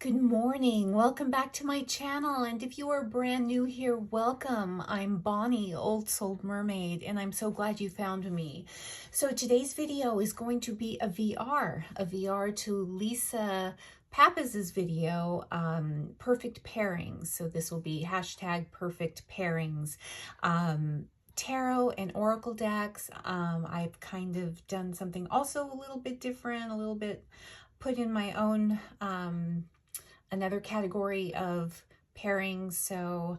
Good morning. Welcome back to my channel. And if you are brand new here, welcome. I'm Bonnie, Old Soul Mermaid, and I'm so glad you found me. So today's video is going to be a VR to Lisa Papez's video, Perfect Pairings. So this will be hashtag Perfect Pairings. Tarot and Oracle decks. I've kind of done something also a little bit different, a little bit put in my own another category of pairings. So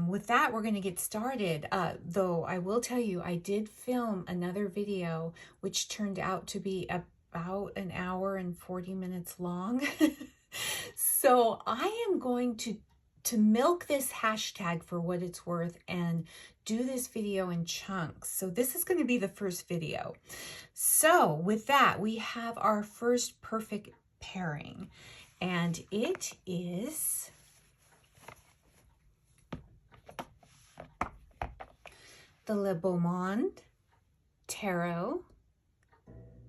with that, we're going to get started. Though I will tell you, I did film another video which turned out to be about an hour and 40 minutes long. So I am going to milk this hashtag for what it's worth and do this video in chunks. So this is going to be the first video. So with that, we have our first perfect pairing. And it is the Beaumont Tarot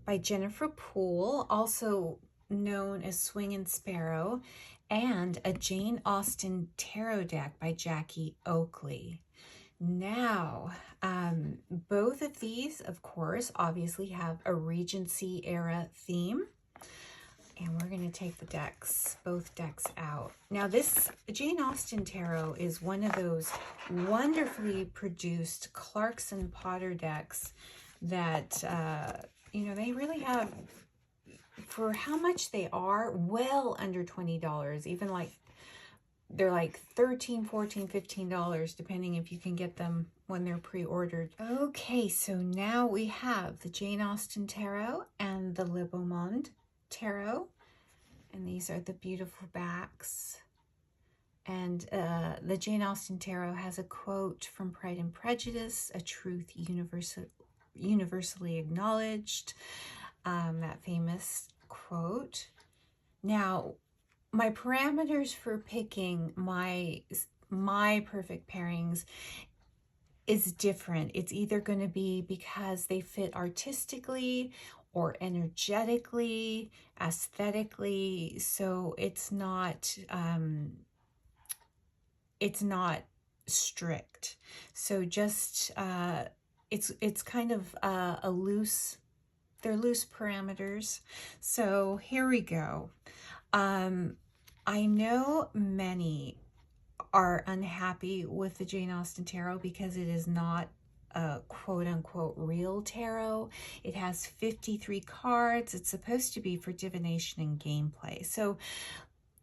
by Jennifer Poole, also known as Swing and Sparrow, and a Jane Austen tarot deck by Jackie Oakley. Now, both of these, of course, obviously have a Regency era theme. And we're going to take the decks, both decks out. Now this Jane Austen Tarot is one of those wonderfully produced Clarkson Potter decks that, you know, they really have, for how much they are, well under $20. Even like, they're like $13, $14, $15, depending if you can get them when they're pre-ordered. Okay, so now we have the Jane Austen Tarot and the Beaumont Tarot, and these are the beautiful backs. And the Jane Austen Tarot has a quote from Pride and Prejudice, a truth universally acknowledged, that famous quote. Now, my parameters for picking my perfect pairings is different. It's either going to be because they fit artistically or energetically, aesthetically. So it's not strict. So just it's kind of a loose, they're loose parameters. So here we go. I know many are unhappy with the Jane Austen Tarot because it is not a quote-unquote real tarot. It has 53 cards. It's supposed to be for divination and gameplay. So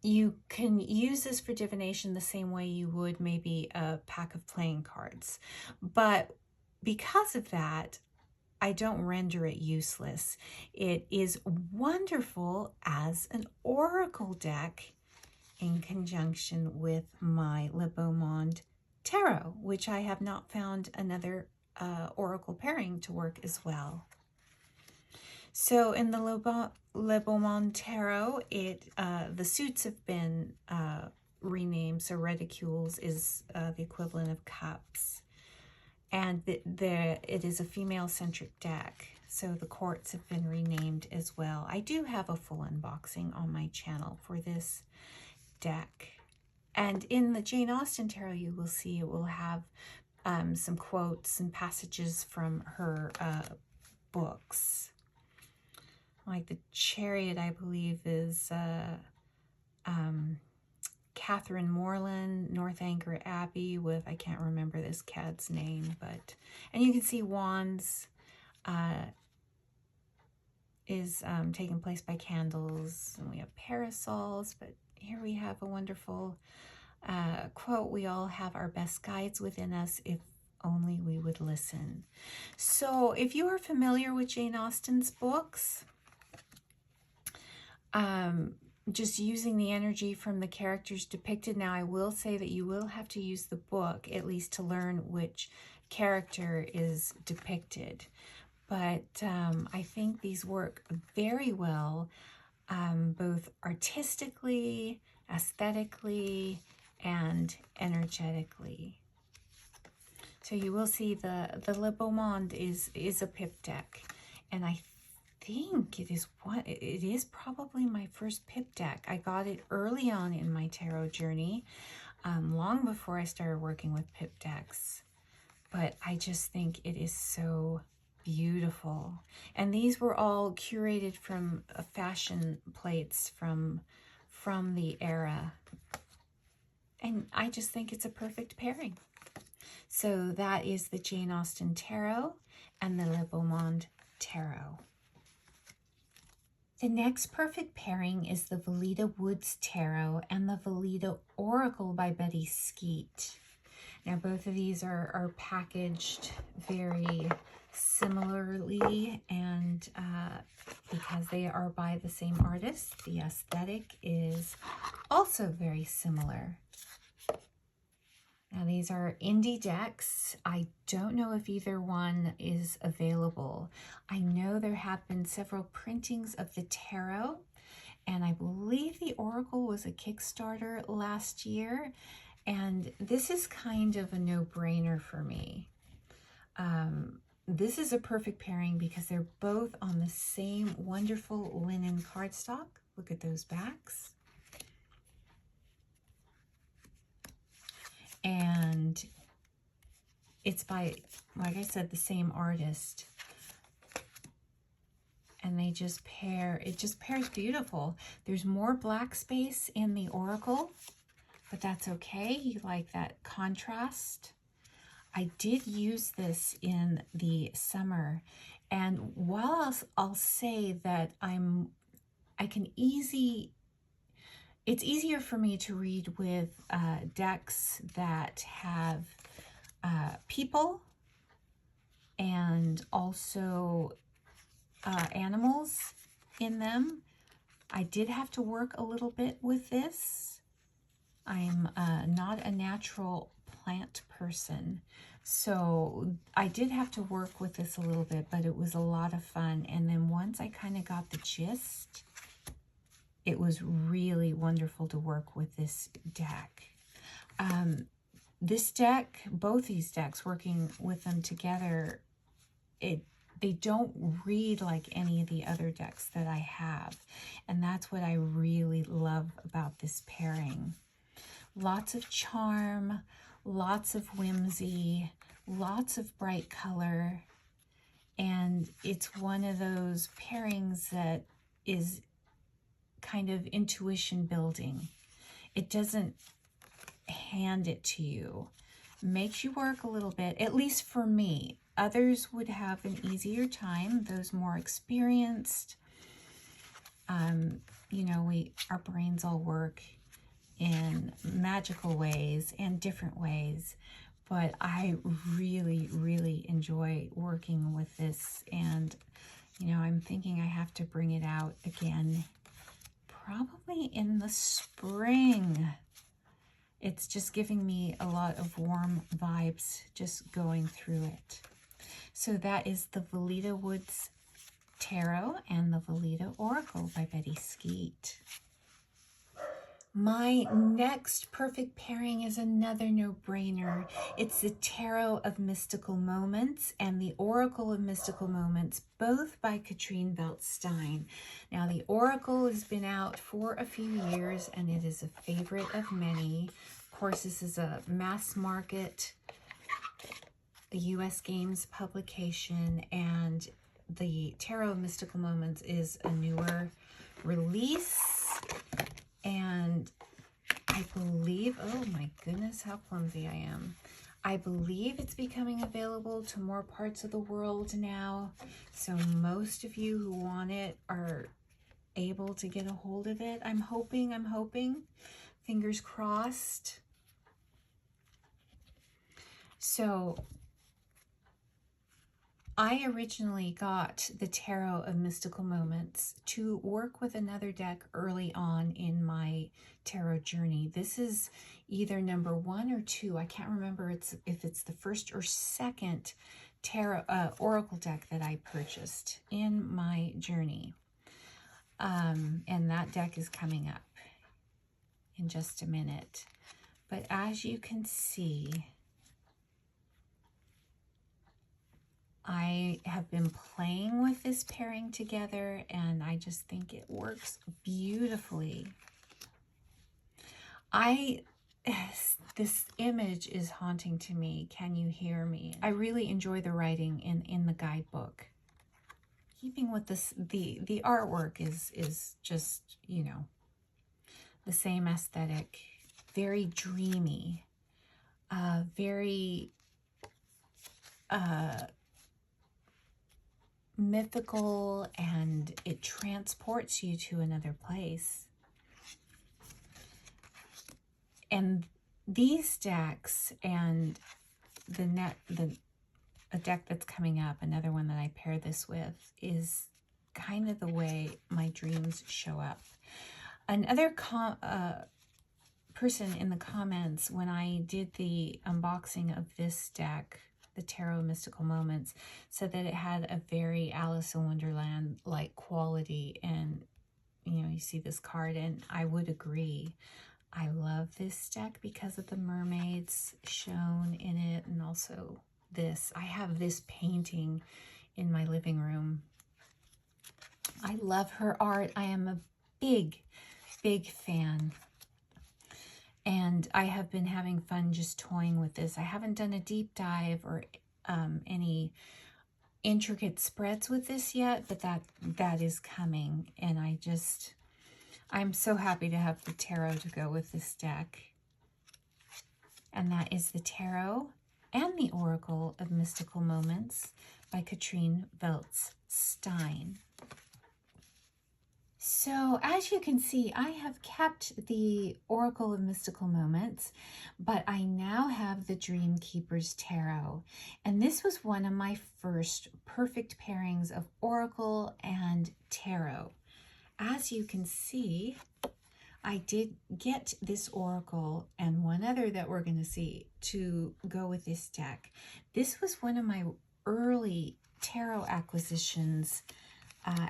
you can use this for divination the same way you would maybe a pack of playing cards. But because of that, I don't render it useless. It is wonderful as an oracle deck in conjunction with my Beaumont Tarot, which I have not found another oracle pairing to work as well. So in the Beaumont Tarot, the suits have been renamed. So reticules is the equivalent of cups, and it is a female-centric deck. So the courts have been renamed as well. I do have a full unboxing on my channel for this deck. And in the Jane Austen Tarot, you will see it will have some quotes and passages from her books. Like the Chariot, I believe, is Catherine Morland, Northanger Abbey with, I can't remember this cat's name, but, and you can see Wands is taking place by candles, and we have parasols, but here we have a wonderful quote, we all have our best guides within us if only we would listen. So if you are familiar with Jane Austen's books, just using the energy from the characters depicted. Now, I will say that you will have to use the book at least to learn which character is depicted. But I think these work very well, both artistically, aesthetically, and energetically. So you will see the Beaumont is a pip deck, and I think it is probably my first pip deck. I got it early on in my tarot journey, long before I started working with pip decks. But I just think it is so beautiful. And these were all curated from fashion plates from the era. And I just think it's a perfect pairing. So that is the Jane Austen Tarot and the Beaumont Tarot. The next perfect pairing is the Veleda Woods Tarot and the Velita Oracle by Betty Skeet. Now, both of these are packaged very similarly, and because they are by the same artist, the aesthetic is also very similar. Now, these are indie decks. I don't know if either one is available. I know there have been several printings of the tarot, and I believe the Oracle was a Kickstarter last year, and this is kind of a no-brainer for me. This is a perfect pairing because they're both on the same wonderful linen cardstock. Look at those backs. And it's by, like I said, the same artist. And they just pair, it just pairs beautiful. There's more black space in the Oracle, but that's okay. You like that contrast. I did use this in the summer, and while I'll say that it's easier for me to read with decks that have people and also animals in them. I did have to work a little bit with this. I'm not a natural plant person, so I did have to work with this a little bit, but it was a lot of fun. And then once I kind of got the gist, it was really wonderful to work with this deck. This deck, both these decks, working with them together, they don't read like any of the other decks that I have. And that's what I really love about this pairing. Lots of charm, lots of whimsy, lots of bright color. And it's one of those pairings that is kind of intuition building. It doesn't hand it to you. Makes you work a little bit, at least for me. Others would have an easier time, those more experienced. You know, our brains all work in magical ways and different ways, but I really, really enjoy working with this. And, you know, I'm thinking I have to bring it out again, probably in the spring. It's just giving me a lot of warm vibes just going through it. So that is the Veleda Woods Tarot and the Veleda Oracle by Betty Skeet. My next perfect pairing is another no-brainer. It's the Tarot of Mystical Moments and the Oracle of Mystical Moments, both by Katrine Belt-Stein. Now, the Oracle has been out for a few years, and it is a favorite of many. Of course, this is a mass market, the U.S. Games publication, and the Tarot of Mystical Moments is a newer release. And I believe, oh my goodness, how clumsy I am. I believe it's becoming available to more parts of the world now. So most of you who want it are able to get a hold of it. I'm hoping, fingers crossed. So I originally got the Tarot of Mystical Moments to work with another deck early on in my tarot journey. This is either number 1 or 2. I can't remember if it's the first or second tarot oracle deck that I purchased in my journey. And that deck is coming up in just a minute. But as you can see, I have been playing with this pairing together, and I just think it works beautifully. This image is haunting to me. Can you hear me? I really enjoy the writing in the guidebook. Keeping with this, the artwork is just, you know, the same aesthetic, very dreamy, very mythical, and it transports you to another place. And these decks and a deck that's coming up, another one that I pair this with, is kind of the way my dreams show up. Another person in the comments, when I did the unboxing of this deck, the Tarot Mystical Moments, said that it had a very Alice in Wonderland-like quality. And, you know, you see this card, and I would agree. I love this deck because of the mermaids shown in it, and also this. I have this painting in my living room. I love her art. I am a big, big fan. And I have been having fun just toying with this. I haven't done a deep dive or any intricate spreads with this yet, but that is coming. And I'm so happy to have the tarot to go with this deck. And that is the Tarot and the Oracle of Mystical Moments by Katrine Veltz-Stein. So as you can see, I have kept the Oracle of Mystical Moments, but I now have the Dreamkeepers Tarot. And this was one of my first perfect pairings of Oracle and Tarot. As you can see, I did get this Oracle and one other that we're going to see to go with this deck. This was one of my early tarot acquisitions.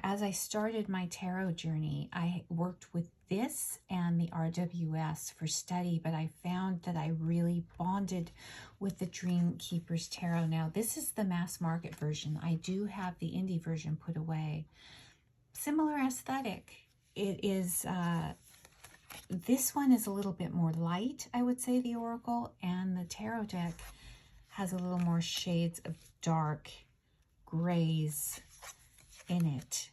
As I started my tarot journey, I worked with this and the RWS for study, but I found that I really bonded with the Dreamkeepers Tarot. Now, this is the mass market version. I do have the indie version put away. Similar aesthetic. It is, this one is a little bit more light, I would say, the Oracle, and the Tarot deck has a little more shades of dark grays in it.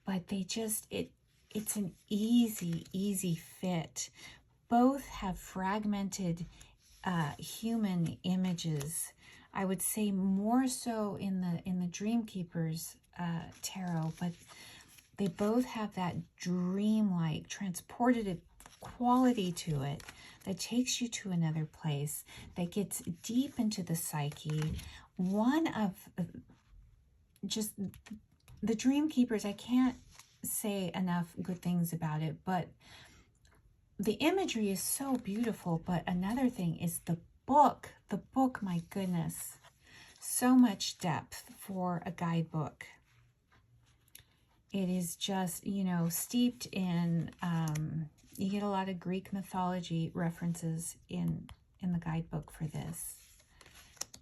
But they just, it's an easy fit. Both have fragmented human images. I would say more so in the Dreamkeepers Tarot, but they both have that dreamlike, transported quality to it that takes you to another place, that gets deep into the psyche. One of just the Dreamkeepers, I can't say enough good things about it, but the imagery is so beautiful. But another thing is the book. The book, my goodness, so much depth for a guidebook. It is just, you know, steeped in, you get a lot of Greek mythology references in the guidebook for this.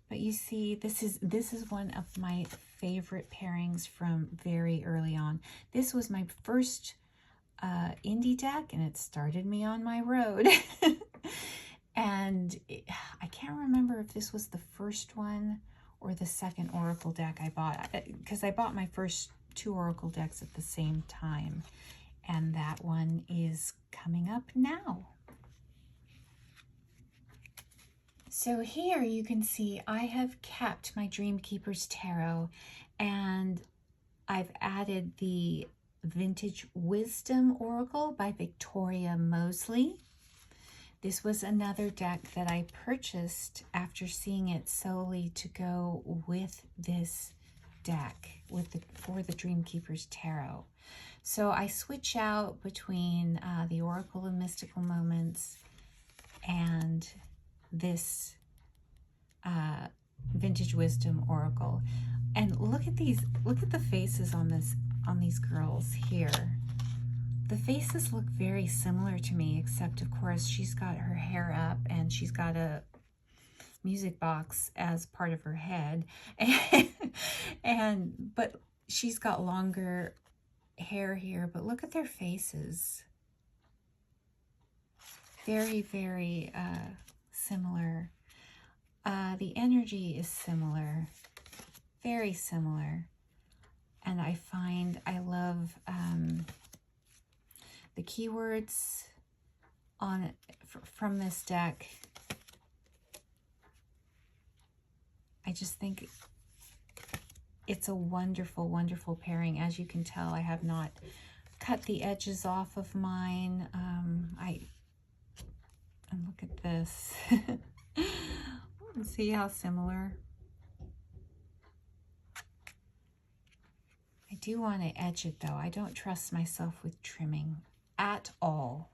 But you see, this is one of my favorite pairings from very early on. This was my first indie deck, and it started me on my road. And I can't remember if this was the first one or the second Oracle deck I bought, because I bought my first 2 Oracle decks at the same time, and that one is coming up now. So here you can see I have kept my Dreamkeepers Tarot, and I've added the Vintage Wisdom Oracle by Victoria Mosley. This was another deck that I purchased after seeing it solely to go with this deck for the Dreamkeepers Tarot. So I switch out between the Oracle of Mystical Moments and this Vintage Wisdom Oracle. And look at the faces on these girls here. The faces look very similar to me, except of course she's got her hair up and she's got a music box as part of her head. But she's got longer hair here, but look at their faces. Very, very similar. The energy is similar, very similar. And I find I love the keywords on from this deck. I just think it's a wonderful, wonderful pairing. As you can tell, I have not cut the edges off of mine. And look at this. See how similar? I do want to edge it though. I don't trust myself with trimming at all.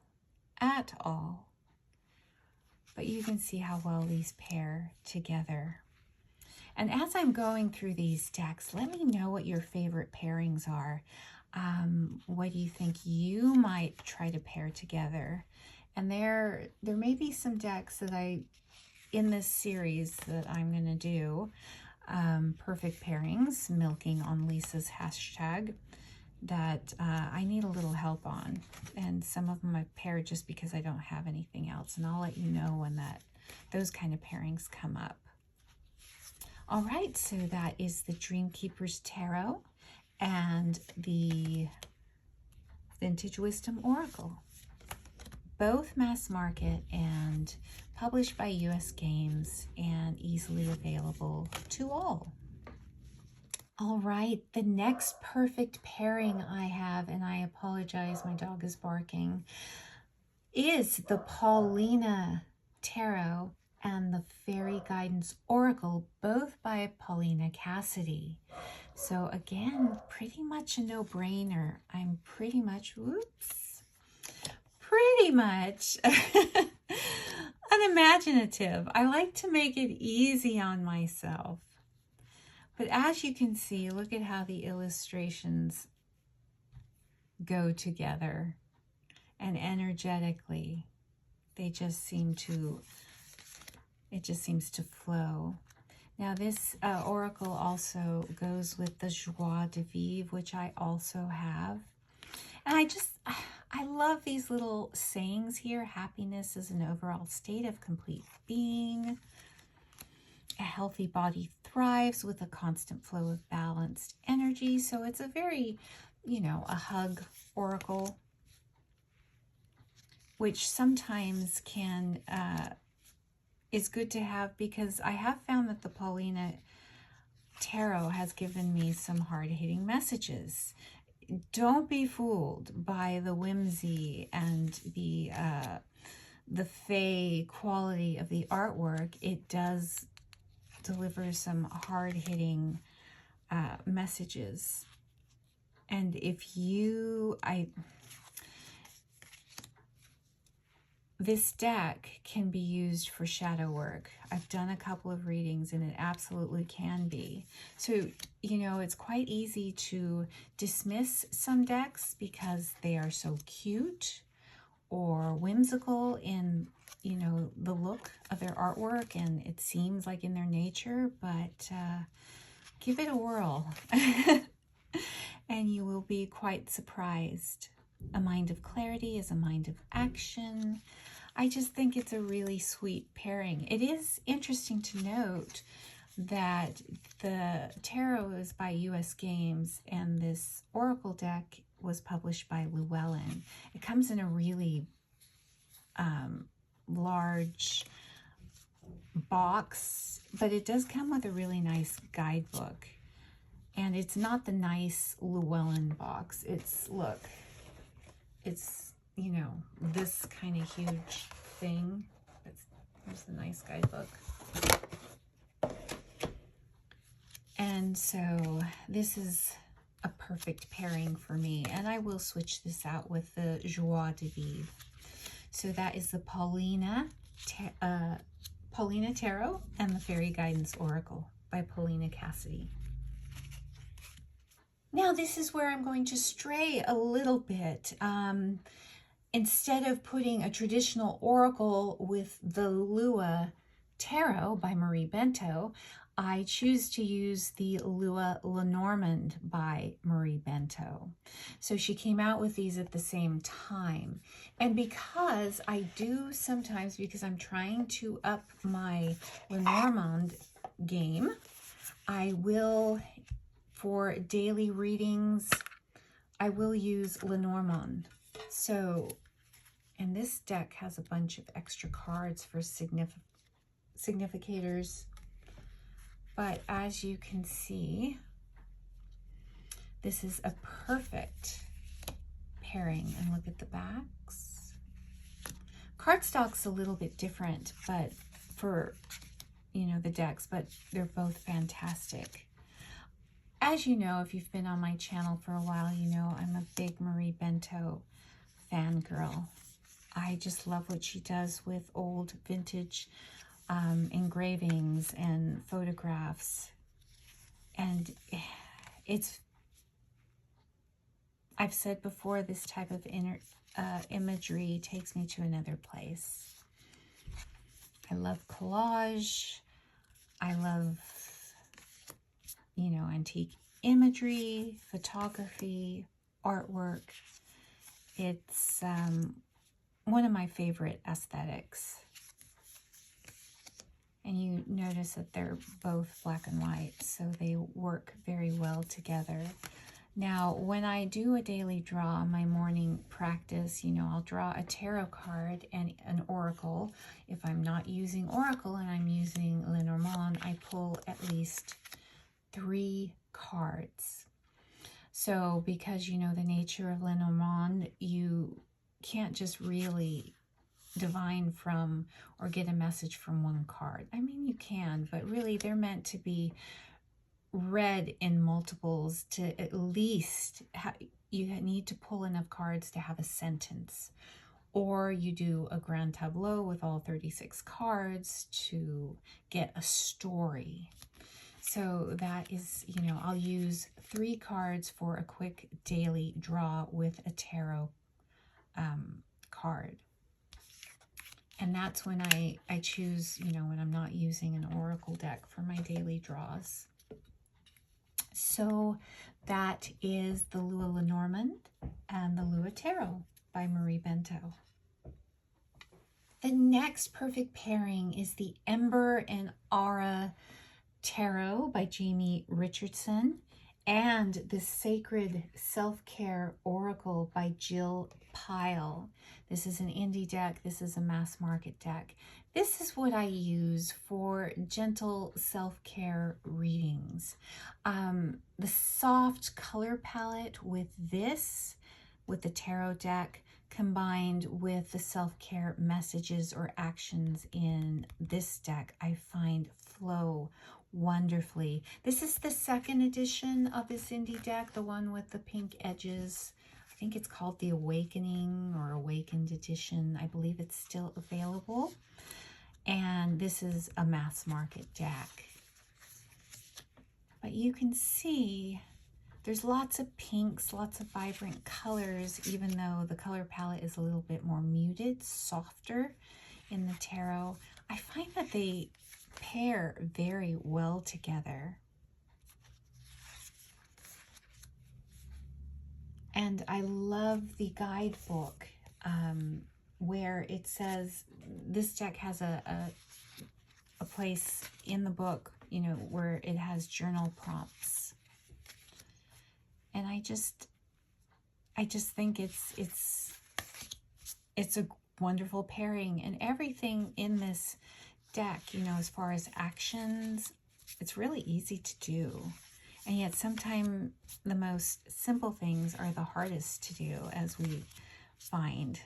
At all. But you can see how well these pair together. And as I'm going through these decks, let me know what your favorite pairings are. What do you think you might try to pair together? And there may be some decks that in this series that I'm going to do, perfect pairings, milking on Lisa's hashtag, that I need a little help on. And some of them I pair just because I don't have anything else. And I'll let you know when those kind of pairings come up. All right, so that is the Dreamkeepers Tarot and the Vintage Wisdom Oracle. Both mass market and published by US Games and easily available to all. All right, the next perfect pairing I have, and I apologize, my dog is barking, is the Paulina Tarot and the Fairy Guidance Oracle, both by Paulina Cassidy. So again, pretty much a no-brainer. I'm pretty much unimaginative. I like to make it easy on myself. But as you can see, look at how the illustrations go together. And energetically, it just seems to flow. Now this oracle also goes with the Joie de Vivre, which I also have. And I love these little sayings here. Happiness is an overall state of complete being. A healthy body thrives with a constant flow of balanced energy. So it's a very, a hug oracle, which sometimes is good to have, because I have found that the Paulina Tarot has given me some hard-hitting messages. Don't be fooled by the whimsy and the fey quality of the artwork. It does deliver some hard-hitting messages. And this deck can be used for shadow work. I've done a couple of readings and it absolutely can be. So, it's quite easy to dismiss some decks because they are so cute or whimsical in, the look of their artwork, and it seems like in their nature, but give it a whirl and you will be quite surprised. A mind of clarity is a mind of action. I just think it's a really sweet pairing. It is interesting to note that the tarot is by US Games and this oracle deck was published by Llewellyn. It comes in a really large box, but it does come with a really nice guidebook. And it's not the nice Llewellyn box. It's this kind of huge thing. Here's the nice guidebook. And so this is a perfect pairing for me. And I will switch this out with the Joie de Vivre. So that is the Paulina Tarot and the Fairy Guidance Oracle by Paulina Cassidy. Now this is where I'm going to stray a little bit. Instead of putting a traditional oracle with the Lua Tarot by Marie Bento, I choose to use the Lua Lenormand by Marie Bento. So she came out with these at the same time. And because I do sometimes, because I'm trying to up my Lenormand game, I will, for daily readings, I will use Lenormand. So, and this deck has a bunch of extra cards for significators. But as you can see, this is a perfect pairing. And look at the backs. Cardstock's a little bit different, but for, you know, the decks, but they're both fantastic. As you know, if you've been on my channel for a while, you know I'm a big Marie Bento fangirl. I just love what she does with old vintage engravings and photographs. And I've said before, this type of imagery takes me to another place. I love collage. I love, you know, antique imagery, photography, artwork. It's one of my favorite aesthetics. And you notice that they're both black and white, so they work very well together. Now, when I do a daily draw, my morning practice, you know, I'll draw a tarot card and an oracle. If I'm not using oracle and I'm using Lenormand, I pull at least 3 cards. So because you know the nature of Lenormand, you can't just really divine from or get a message from one card. I mean, you can, but really they're meant to be read in multiples. To at least you need to pull enough cards to have a sentence, or you do a grand tableau with all 36 cards to get a story. So that is, you know, I'll use 3 cards for a quick daily draw with a tarot card. And that's when I choose, you know, when I'm not using an oracle deck for my daily draws. So that is the Lua Lenormand and the Lua Tarot by Marie Bento. The next perfect pairing is the Ember and Aura Tarot by Jamie Richardson and the Sacred Self-Care Oracle by Jill Pyle. This is an indie deck. This is a mass market deck. This is what I use for gentle self-care readings. The soft color palette with this, with the tarot deck, combined with the self-care messages or actions in this deck, I find flow wonderfully. This is the 2nd edition of this indie deck, the one with the pink edges. I think it's called the Awakening or Awakened edition. I believe it's still available. And this is a mass market deck. But you can see there's lots of pinks, lots of vibrant colors, even though the color palette is a little bit more muted, softer in the tarot. I find that they pair very well together. And I love the guidebook where it says this deck has a place in the book, you know, where it has journal prompts. And I just think it's a wonderful pairing, and everything in this deck, you know, as far as actions, it's really easy to do. And yet sometimes the most simple things are the hardest to do, as we find.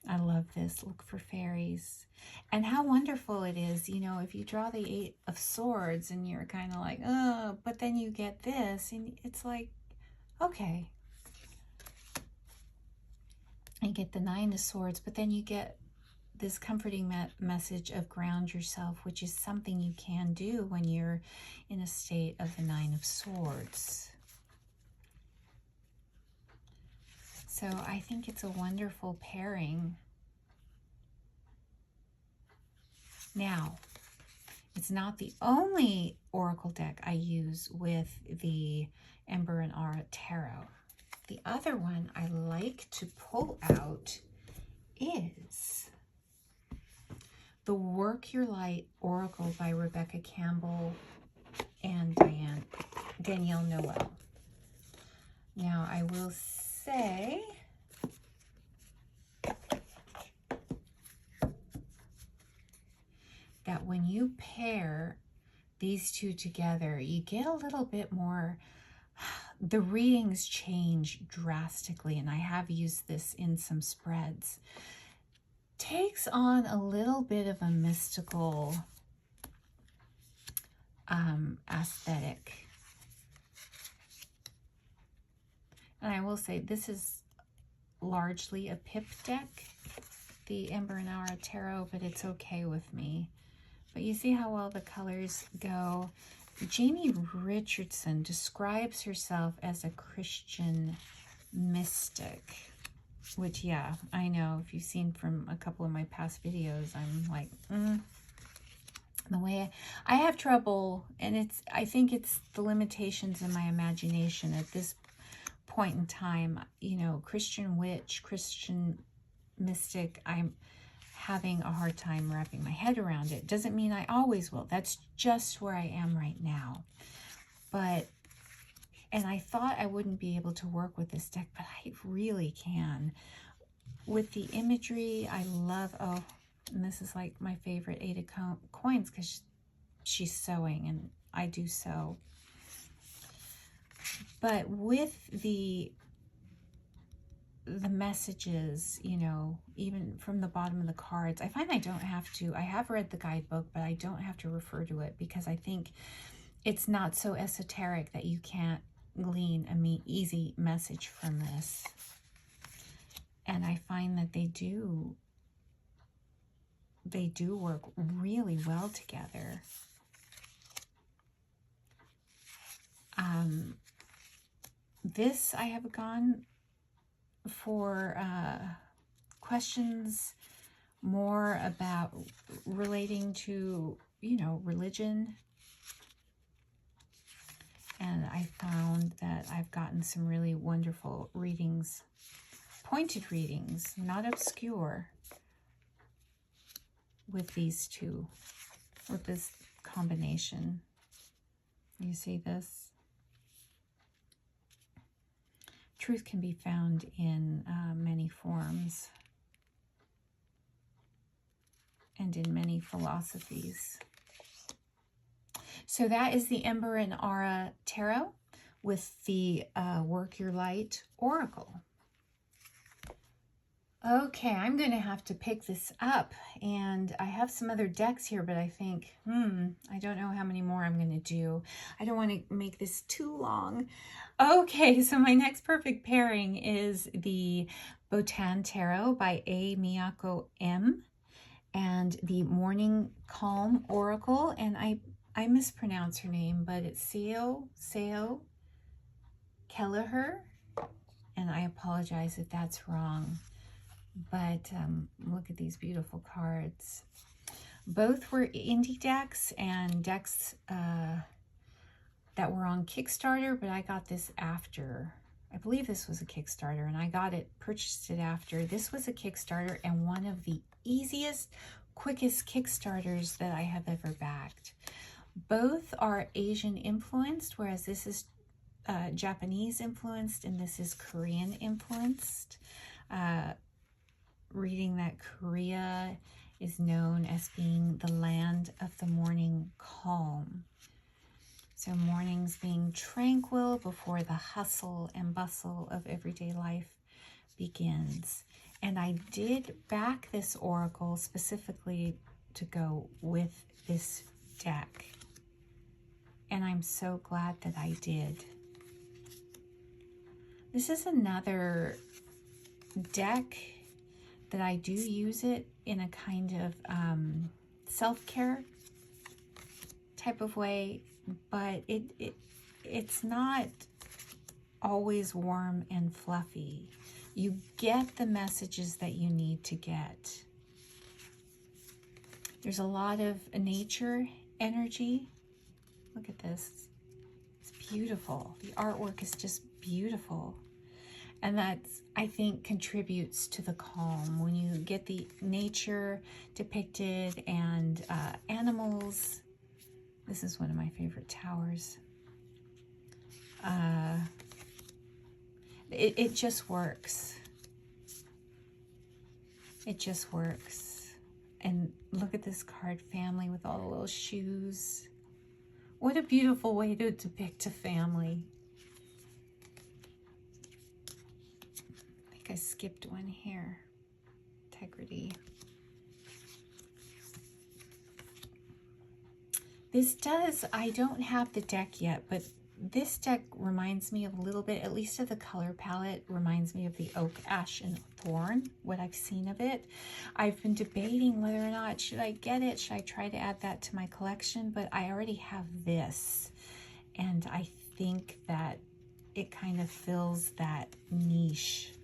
I love this. Look for fairies. And how wonderful it is, you know, if you draw the 8 of Swords and you're kind of like, oh, but then you get this, and it's like, okay. You get the 9 of Swords, but then you get this comforting message of ground yourself, which is something you can do when you're in a state of the 9 of Swords. So I think it's a wonderful pairing. Now, it's not the only oracle deck I use with the Ember and Aura Tarot. The other one I like to pull out is the Work Your Light Oracle by Rebecca Campbell and Danielle Noel. Now, I will say that when you pair these two together, you get a little bit more, the readings change drastically, and I have used this in some spreads. Takes on a little bit of a mystical aesthetic. And I will say this is largely a pip deck, the Ember and Aura Tarot, but it's okay with me. But you see how well the colors go. Jamie Richardson describes herself as a Christian mystic, which, yeah, I know if you've seen from a couple of my past videos, I'm like, the way I have trouble, and I think it's the limitations in my imagination at this point in time, you know, Christian witch, Christian mystic, I'm having a hard time wrapping my head around it. Doesn't mean I always will. That's just where I am right now. But, and I thought I wouldn't be able to work with this deck, but I really can. With the imagery, I love, oh, and this is like my favorite 8 of coins because she's sewing and I do sew. But with the messages, you know, even from the bottom of the cards, I find I don't have to, I have read the guidebook, but I don't have to refer to it because I think it's not so esoteric that you can't glean an easy message from this. And I find that they do work really well together. This I have gone for questions more about relating to, you know, religion. And I found that I've gotten some really wonderful readings, pointed readings, not obscure, with these two, with this combination. You see this? Truth can be found in many forms and in many philosophies. So that is the Ember and Aura Tarot with the Work Your Light Oracle. Okay, I'm going to have to pick this up, and I have some other decks here, but I think, I don't know how many more I'm going to do. I don't want to make this too long. Okay, so my next perfect pairing is the Botan Tarot by A. Miyako M. and the Morning Calm Oracle, and I mispronounce her name, but it's Seo Kelleher, and I apologize if that's wrong. But look at these beautiful cards. Both were indie decks and decks that were on Kickstarter, but I got this after. I believe this was a Kickstarter, and I purchased it after. This was a Kickstarter and one of the easiest, quickest Kickstarters that I have ever backed. Both are Asian influenced, whereas this is Japanese influenced and this is Korean influenced. Reading that Korea is known as being the land of the morning calm. So mornings being tranquil before the hustle and bustle of everyday life begins. And I did back this oracle specifically to go with this deck. And I'm so glad that I did. This is another deck that I do use it in a kind of self-care type of way, but it's not always warm and fluffy. You get the messages that you need to get. There's a lot of nature energy. Look at this. It's beautiful. The artwork is just beautiful. And that's, I think, contributes to the calm. When you get the nature depicted and animals. This is one of my favorite towers. It just works. It just works. And look at this card, family, with all the little shoes. What a beautiful way to depict a family. I think I skipped one here. Integrity. This does, I don't have the deck yet, but this deck reminds me of a little bit, at least of the color palette, reminds me of the Oak, Ash, and Thorn, what I've seen of it. I've been debating whether or not, should I get it? Should I try to add that to my collection? But I already have this, and I think that it kind of fills that niche.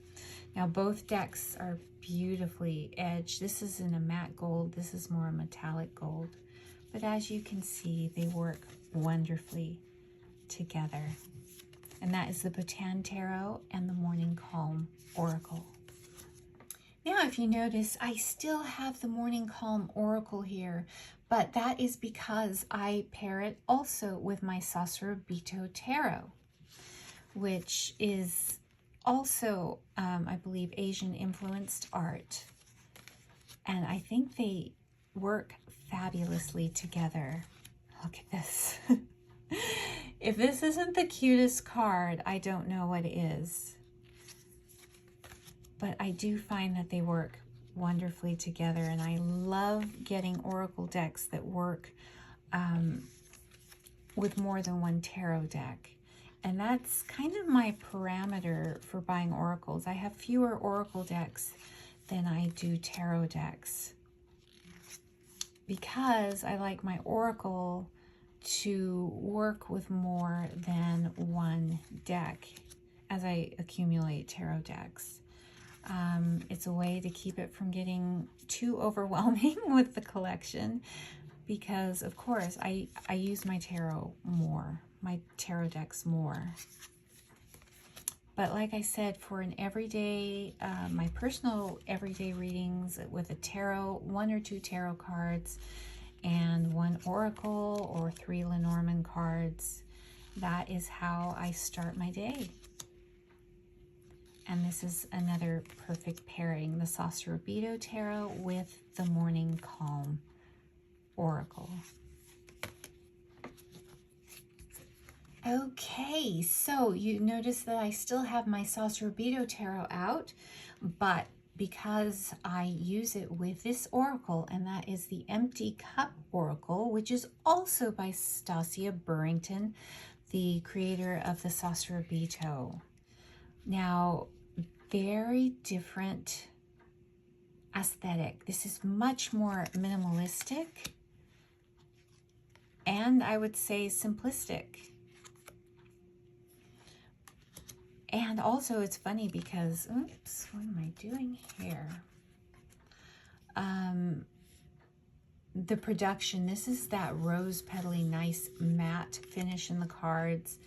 Now, both decks are beautifully edged. This is in a matte gold. This is more a metallic gold. But as you can see, they work wonderfully together. And that is the Botan Tarot and the Morning Calm Oracle. Now, if you notice, I still have the Morning Calm Oracle here, but that is because I pair it also with my Sasurabito Tarot, which is also, I believe, Asian influenced art. And I think they work fabulously together. Look at this. If this isn't the cutest card, I don't know what is. But I do find that they work wonderfully together, and I love getting oracle decks that work with more than one tarot deck. And that's kind of my parameter for buying oracles. I have fewer oracle decks than I do tarot decks, because I like my oracle to work with more than one deck as I accumulate tarot decks. It's a way to keep it from getting too overwhelming with the collection, because of course I use my tarot more, my tarot decks more. But like I said, for an everyday, my personal everyday readings with a tarot, 1 or 2 tarot cards, and 1 oracle or 3 Lenormand cards, that is how I start my day. And this is another perfect pairing, the Sasurabito Tarot with the Morning Calm Oracle. Okay, so you notice that I still have my Sasurabito Tarot out, but because I use it with this oracle, and that is the Empty Cup Oracle, which is also by Stasia Burrington, the creator of the Sasurabito. Now, very different aesthetic. This is much more minimalistic, and I would say simplistic. And also, it's funny because, oops, what am I doing here? The production, this is that rose petally nice matte finish in the cards.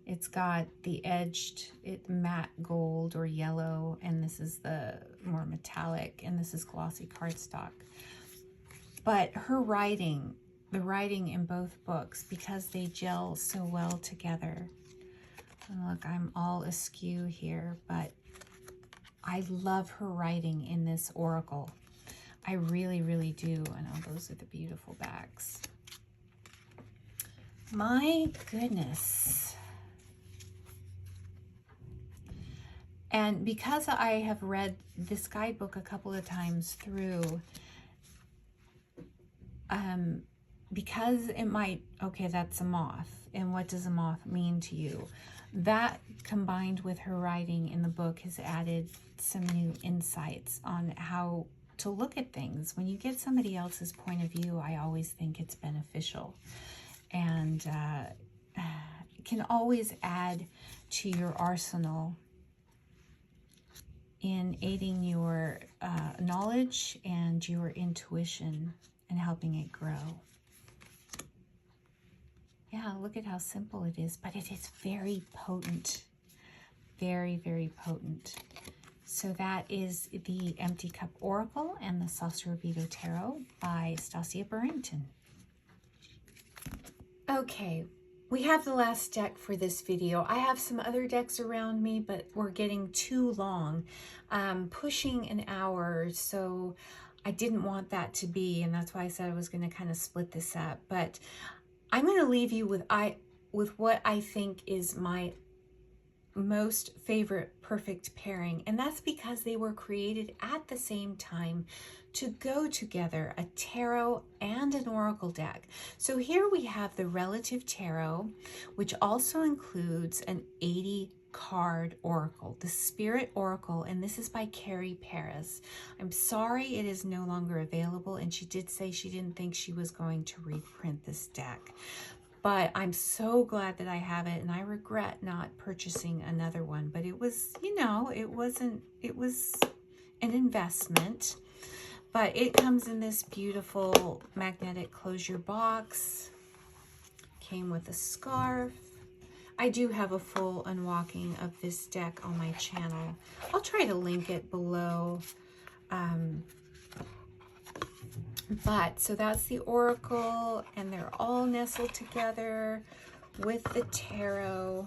It's got the edged matte gold or yellow, and this is the more metallic, and this is glossy cardstock. But her writing, the writing in both books, because they gel so well together. And look, I'm all askew here, but I love her writing in this oracle. I really, really do. And oh, those are the beautiful backs. My goodness. And because I have read this guidebook a couple of times through, because it might, okay, that's a moth. And what does a moth mean to you? That combined with her writing in the book has added some new insights on how to look at things. When you get somebody else's point of view, I always think it's beneficial, and can always add to your arsenal in aiding your knowledge and your intuition and helping it grow. Yeah, look at how simple it is, but it is very potent. Very, very potent. So that is the Empty Cup Oracle and the Sasurabito Tarot by Stasia Barrington. Okay, we have the last deck for this video. I have some other decks around me, but we're getting too long, pushing an hour, so I didn't want that to be, and that's why I said I was going to kind of split this up. But I'm going to leave you with what I think is my most favorite perfect pairing, and that's because they were created at the same time to go together, a tarot and an oracle deck. So here we have the Relative Tarot, which also includes an 80 card oracle, the Spirit Oracle, and this is by Pairings. I'm sorry it is no longer available, and she did say she didn't think she was going to reprint this deck. But I'm so glad that I have it, and I regret not purchasing another one. But it was, you know, it was an investment. But it comes in this beautiful magnetic closure box. Came with a scarf. I do have a full unwalking of this deck on my channel. I'll try to link it below. But so that's the oracle, and they're all nestled together with the tarot.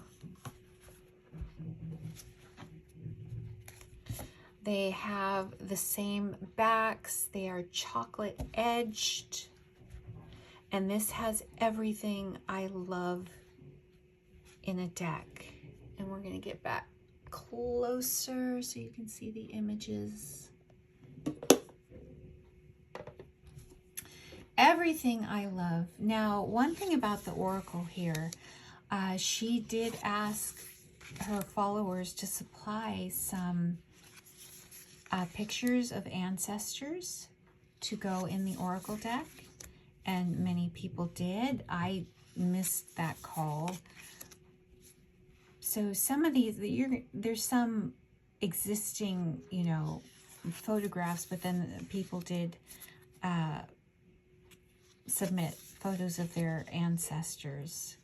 They have the same backs. They are chocolate edged, and this has everything I love in a deck. And we're going to get back closer so you can see the images. Everything I love. Now, one thing about the oracle here, she did ask her followers to supply some pictures of ancestors to go in the oracle deck, and many people did. I missed that call. So some of these, there's some existing, you know, photographs, but then people did submit photos of their ancestors.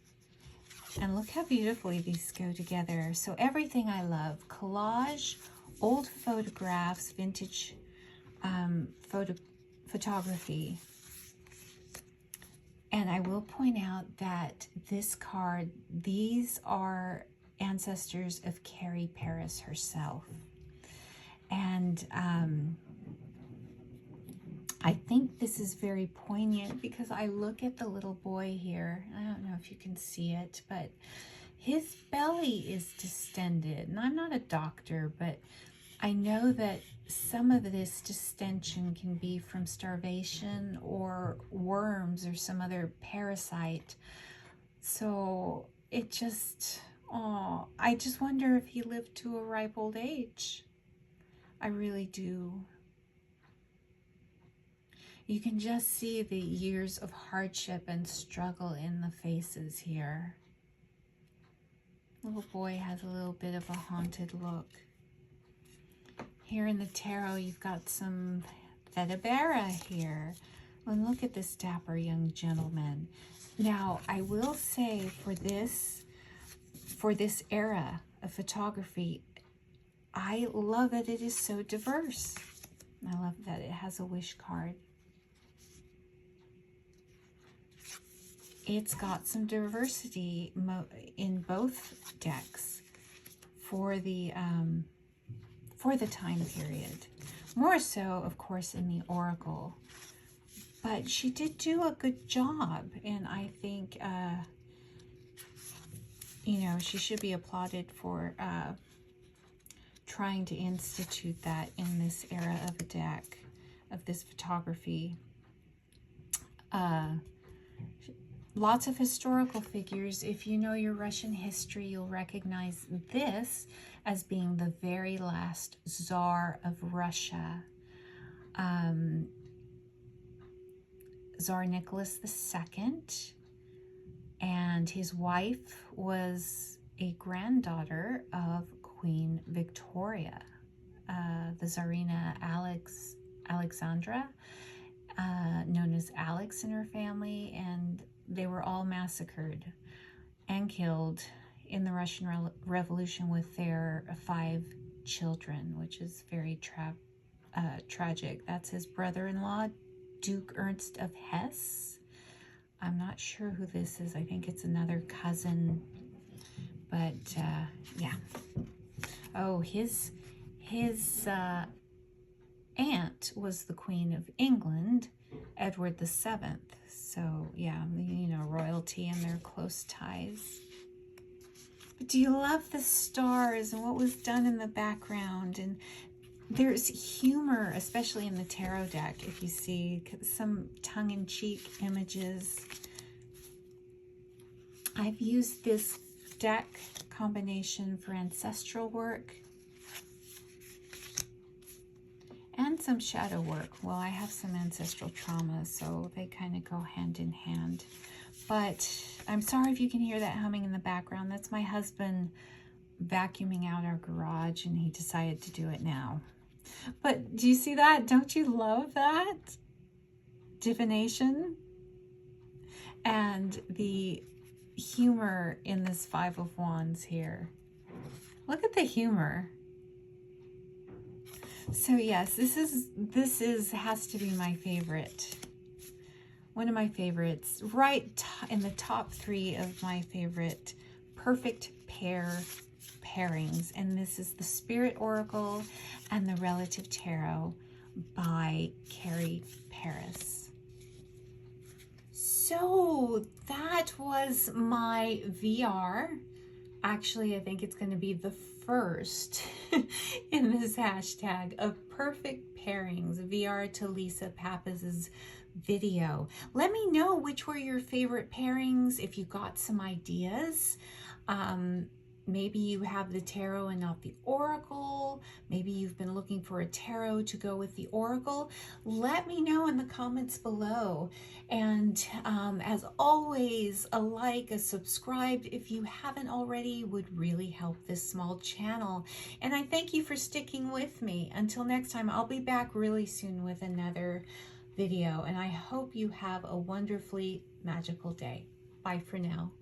And look how beautifully these go together. So everything I love: collage, old photographs, vintage photography. And I will point out that this card, these are ancestors of Paris herself. And I think this is very poignant because I look at the little boy here. I don't know if you can see it, but his belly is distended. And I'm not a doctor, but I know that some of this distension can be from starvation or worms or some other parasite. So it just, oh, I just wonder if he lived to a ripe old age. I really do. You can just see the years of hardship and struggle in the faces here. Little boy has a little bit of a haunted look. Here in the tarot, you've got some Veleda here. And look at this dapper young gentleman. Now, I will say for this era of photography, I love that it is so diverse. I love that it has a wish card. It's got some diversity in both decks for the time period. More so, of course, in the oracle. But she did do a good job, and I think, you know, she should be applauded for trying to institute that in this era of a deck, of this photography. Lots of historical figures. If you know your Russian history, you'll recognize this as being the very last Tsar of Russia. Tsar Nicholas II, and his wife was a granddaughter of Queen Victoria, the Tsarina Alexandra. known as Alex and her family, and they were all massacred and killed in the Russian Revolution with their 5 children, which is very tragic. That's his brother-in-law, Duke Ernst of Hesse. I'm not sure who this is. I think it's another cousin, but yeah. Oh, his aunt was the Queen of England, Edward VII. So yeah, you know, royalty and their close ties. But do you love the stars and what was done in the background? And there's humor, especially in the tarot deck, if you see some tongue-in-cheek images. I've used this deck combination for ancestral work and some shadow work. Well, I have some ancestral trauma, so they kind of go hand in hand. But I'm sorry if you can hear that humming in the background. That's my husband vacuuming out our garage, and he decided to do it now. But do you see that? Don't you love that? Divination. And the humor in this 5 of Wands here. Look at the humor. So yes, this has to be my favorite. One of my favorites, right in the top 3 of my favorite perfect pairings. And this is the Spirit Oracle and the Relative Tarot by Carrie Paris. So that was my VR. Actually, I think it's going to be the first in this hashtag of perfect pairings, VR to Lisa Papez's video. Let me know which were your favorite pairings, if you got some ideas. Maybe you have the tarot and not the oracle. Maybe you've been looking for a tarot to go with the oracle. Let me know in the comments below. And as always, a like, a subscribe if you haven't already would really help this small channel. And I thank you for sticking with me. Until next time, I'll be back really soon with another video. And I hope you have a wonderfully magical day. Bye for now.